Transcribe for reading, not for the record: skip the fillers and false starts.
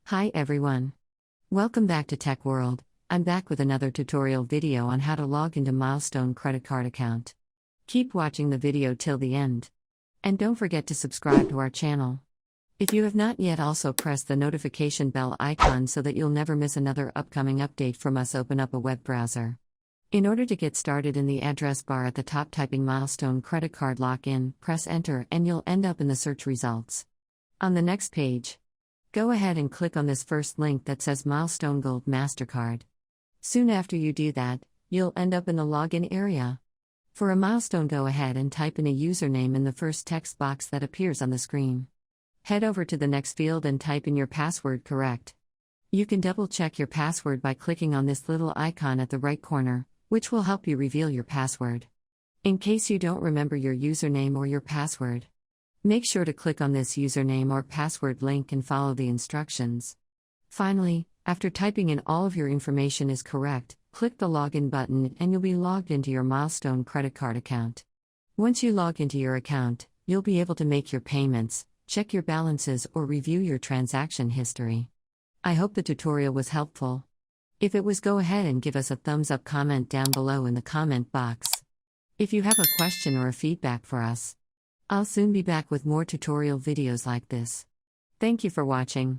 Hi everyone. Welcome back to Tech World. I'm back with another tutorial video on how to log into Milestone credit card account. Keep watching the video till the end. And don't forget to subscribe to our channel. If you have not yet, also press the notification bell icon so that you'll never miss another upcoming update from us. Open up a web browser. In order to get started, in the address bar at the top, typing Milestone credit card login, press enter and you'll end up in the search results. On the next page, go ahead and click on this first link that says Milestone Gold MasterCard. Soon after you do that, you'll end up in the login area. For a Milestone, go ahead and type in a username in the first text box that appears on the screen. Head over to the next field and type in your password correct. You can double check your password by clicking on this little icon at the right corner, which will help you reveal your password. In case you don't remember your username or your password, make sure to click on this username or password link and follow the instructions. Finally, after typing in all of your information is correct, click the login button and you'll be logged into your Milestone credit card account. Once you log into your account, you'll be able to make your payments, check your balances, or review your transaction history. I hope the tutorial was helpful. If it was, go ahead and give us a thumbs up, comment down below in the comment box. If you have a question or a feedback for us, I'll soon be back with more tutorial videos like this. Thank you for watching.